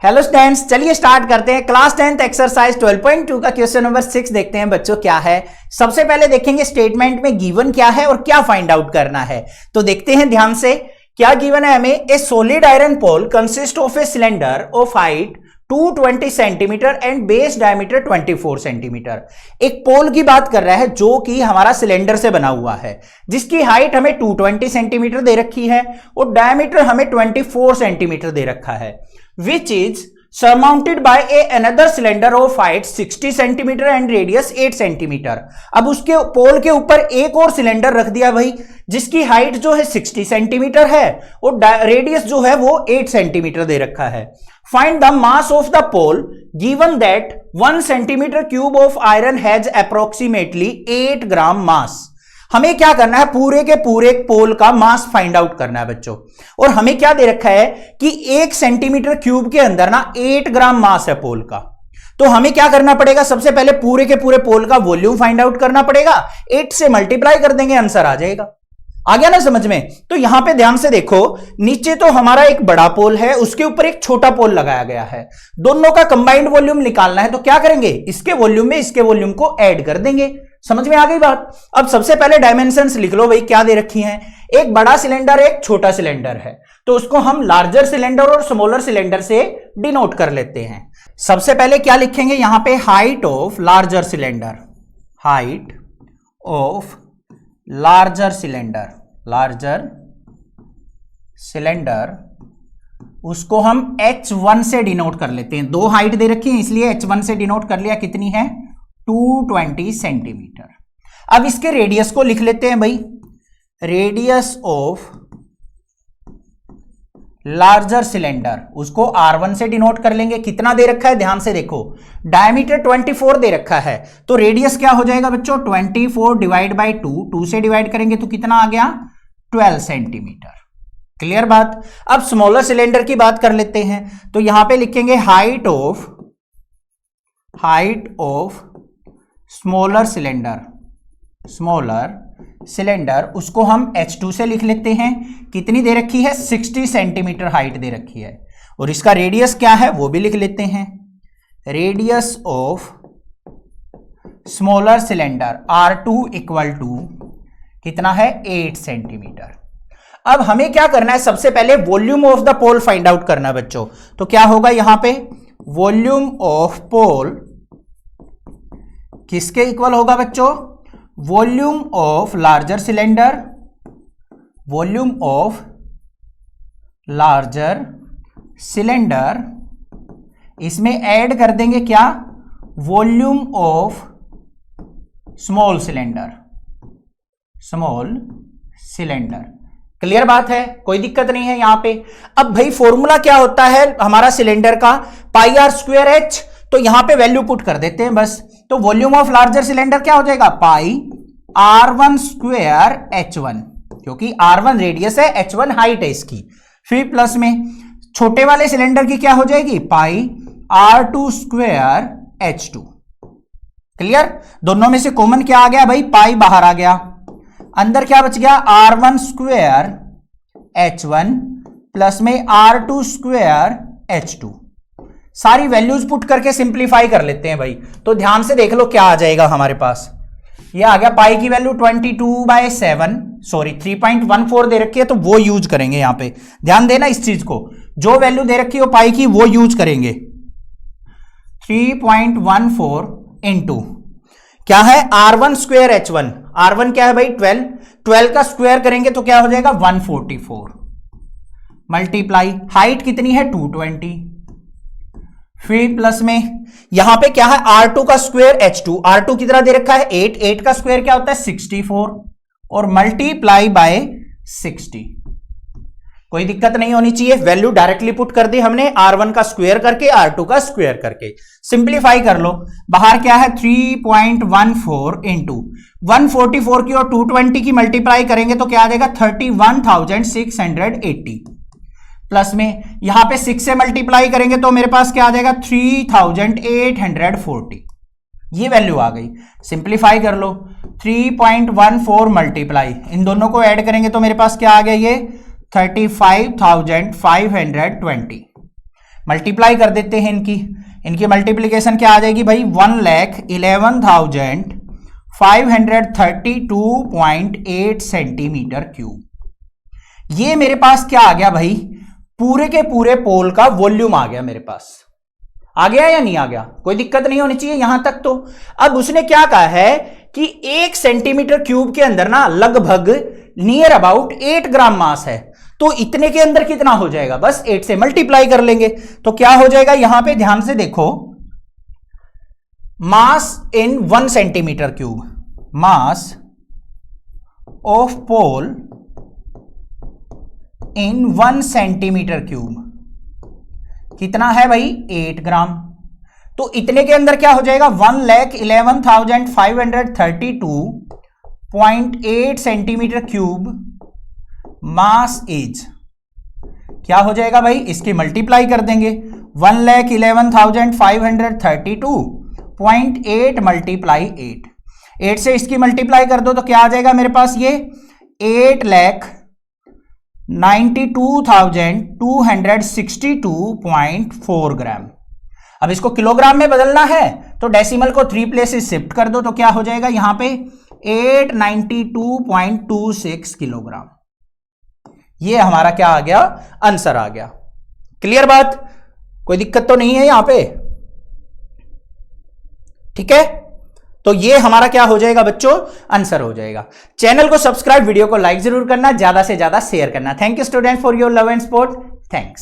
Hello students, चलिए start करते हैं। क्लास 10th एक्सरसाइज 12.2 का क्वेश्चन नंबर 6 देखते हैं बच्चों क्या है। सबसे पहले देखेंगे स्टेटमेंट में गिवन क्या है और क्या फाइंड आउट करना है। तो देखते हैं ध्यान से क्या गिवन है हमें। A solid iron pole consist of a cylinder of height 220 centimetre and base diameter 24 centimetre. एक पोल की बात कर रहा है जो कि हमारा सिलेंडर से बना हुआ है, जिसकी हाइट हमें 220 सेंटीमीटर दे रखी है और डायमीटर हमें 24 सेंटीमीटर दे रखा है, which is surmounted by another cylinder of height 60 centimetre and radius 8 centimetre. अब उसके पोल के ऊपर एक और सिलेंडर रख दिया भाई, जिसकी हाइट जो है 60 सेंटीमीटर है और रेडियस जो है वो 8 सेंटीमीटर दे रखा है। Find the mass of the pole given that 1 centimetre cube of iron has approximately 8 gram mass. हमें क्या करना है, पूरे के पूरे पोल का मास फाइंड आउट करना है बच्चों। और हमें क्या दे रखा है कि 1 सेंटीमीटर क्यूब के अंदर ना 8 ग्राम मास है पोल का। तो हमें क्या करना पड़ेगा, सबसे पहले पूरे के पूरे पोल का वॉल्यूम फाइंड आउट करना पड़ेगा। 8 से मल्टीप्लाई कर देंगे, आंसर आ जाएगा। आ गया ना समझ में। तो यहां पे ध्यान से देखो, नीचे तो हमारा एक बड़ा पोल है, उसके ऊपर एक छोटा पोल लगाया गया है। दोनों का कंबाइंड वॉल्यूम निकालना है, तो क्या करेंगे, इसके वॉल्यूम में इसके वॉल्यूम को ऐड कर देंगे। समझ में आ गई बात। अब सबसे पहले डायमेंशंस लिख लो भाई, क्या दे रखी हैं। एक बड़ा सिलेंडर एक छोटा सिलेंडर है, तो उसको हम लार्जर सिलेंडर और स्मॉलर सिलेंडर से डिनोट कर लेते हैं। सबसे पहले क्या लिखेंगे यहां पे, height of larger cylinder, height of larger cylinder, larger cylinder उसको हम H1 से डिनोट कर लेते हैं। दो हाइट दे रखी है इसलिए H1 से डिनोट कर लिया। कितनी है, 220 सेंटीमीटर। अब इसके रेडियस को लिख लेते हैं भाई, रेडियस ऑफ लार्जर सिलेंडर उसको R1 से डिनोट कर लेंगे। कितना दे रखा है, ध्यान से देखो, डायमीटर 24 दे रखा है, तो रेडियस क्या हो जाएगा बच्चों, 24 डिवाइड बाई 2 से डिवाइड करेंगे तो कितना आ गया, 12 सेंटीमीटर। क्लियर बात। अब स्मॉलर सिलेंडर की बात कर लेते हैं, तो यहां पे लिखेंगे हाइट ऑफ स्मॉलर सिलेंडर उसको हम H2 से लिख लेते हैं। कितनी दे रखी है, 60 सेंटीमीटर हाइट दे रखी है। और इसका रेडियस क्या है वो भी लिख लेते हैं, radius of smaller cylinder R2 equal to कितना है, 8 सेंटीमीटर। अब हमें क्या करना है, सबसे पहले volume of the pole find out करना है बच्चों। तो क्या होगा यहां पे, वॉल्यूम ऑफ पोल किसके इक्वल होगा बच्चों, volume of larger cylinder, volume of larger cylinder, इसमें ऐड कर देंगे क्या, volume of small cylinder. Clear बात है, कोई दिक्कत नहीं है यहां पे। अब भाई फॉर्मूला क्या होता है हमारा सिलेंडर का, पाई आर स्क्वायर एच, तो यहां पे वैल्यू पुट कर देते हैं बस। तो वॉल्यूम ऑफ लार्जर सिलेंडर क्या हो जाएगा, पाई R1 स्क्वायर H1, क्योंकि R1 रेडियस है, H1 हाइट है इसकी। फिर प्लस में छोटे वाले सिलेंडर की क्या हो जाएगी, पाई R2 स्क्वायर H2। क्लियर। दोनों में से कॉमन क्या आ गया भाई, पाई बाहर आ गया, अंदर क्या बच गया, R1 स्क्वायर H1 प्लस में R2 स्क्वायर H2। सारी वैल्यूज पुट करके सिंप्लीफाई कर लेते हैं भाई। तो ध्यान से देख लो क्या आ जाएगा हमारे पास। ये आ गया पाई की वैल्यू 3.14 दे रखी है, तो वो यूज करेंगे यहां पे। ध्यान देना इस चीज को, जो वैल्यू दे रखी है पाई की वो यूज करेंगे। 3.14 इंटू क्या है, R1 स्क्वायर H1। R1 क्या है भाई, 12 का स्क्वायर करेंगे तो क्या हो जाएगा, 144 मल्टीप्लाई हाइट कितनी है, 220। फिर प्लस में यहां पे क्या है, R2 का स्क्वायर H2, R2 कितना दे रखा है, 8 का स्क्वायर क्या होता है, 64 और मल्टीप्लाई बाय 60। कोई दिक्कत नहीं होनी चाहिए, वैल्यू डायरेक्टली पुट कर दी हमने, R1 का स्क्वायर करके R2 का स्क्वायर करके। सिंप्लीफाई कर लो, बाहर क्या है, 3.14 इंटू 144 की और 220 की मल्टीप्लाई करेंगे तो क्या आ जाएगा, 31,680 प्लस में यहां पे 6 से मल्टीप्लाई करेंगे तो मेरे पास क्या आ जाएगा, 3,840। ये वैल्यू आ गई। सिंप्लीफाई कर लो, 3.14 मल्टीप्लाई, इन दोनों को ऐड करेंगे तो मेरे पास क्या आ गया, ये 35,520। मल्टीप्लाई कर देते हैं इनकी मल्टीप्लीकेशन क्या आ जाएगी भाई 1,11,532.8 सेंटीमीटर क्यूब। ये मेरे पास क्या आ गया भाई, पूरे के पूरे पोल का वॉल्यूम आ गया मेरे पास। आ गया या नहीं आ गया, कोई दिक्कत नहीं होनी चाहिए यहां तक। तो अब उसने क्या कहा है कि 1 सेंटीमीटर क्यूब के अंदर ना लगभग नियर अबाउट 8 ग्राम मास है। तो इतने के अंदर कितना हो जाएगा, बस 8 से मल्टीप्लाई कर लेंगे तो क्या हो जाएगा, यहां पे ध्यान से देखो, mass in 1 centimetre cube, mass of pole in 1 centimetre cube कितना है भाई, 8 ग्राम। तो इतने के अंदर क्या हो जाएगा, 1,11,532.8 सेंटीमीटर क्यूब मास इज, क्या हो जाएगा भाई, इसकी मल्टीप्लाई कर देंगे, 1,11,532.8 मल्टीप्लाई 8 से इसकी मल्टीप्लाई कर दो तो क्या आ जाएगा मेरे पास, ये 8,92,262.4 ग्राम। अब इसको किलोग्राम में बदलना है तो डेसिमल को 3 प्लेसेस शिफ्ट कर दो तो क्या हो जाएगा यहां पे 892.26 किलोग्राम। ये हमारा क्या आ गया, आंसर आ गया। क्लियर बात, कोई दिक्कत तो नहीं है यहां पे, ठीक है। तो ये हमारा क्या हो जाएगा बच्चों, आंसर हो जाएगा। चैनल को सब्सक्राइब, वीडियो को लाइक जरूर करना, ज्यादा से ज्यादा शेयर करना। Thank you student for your love and support. Thanks.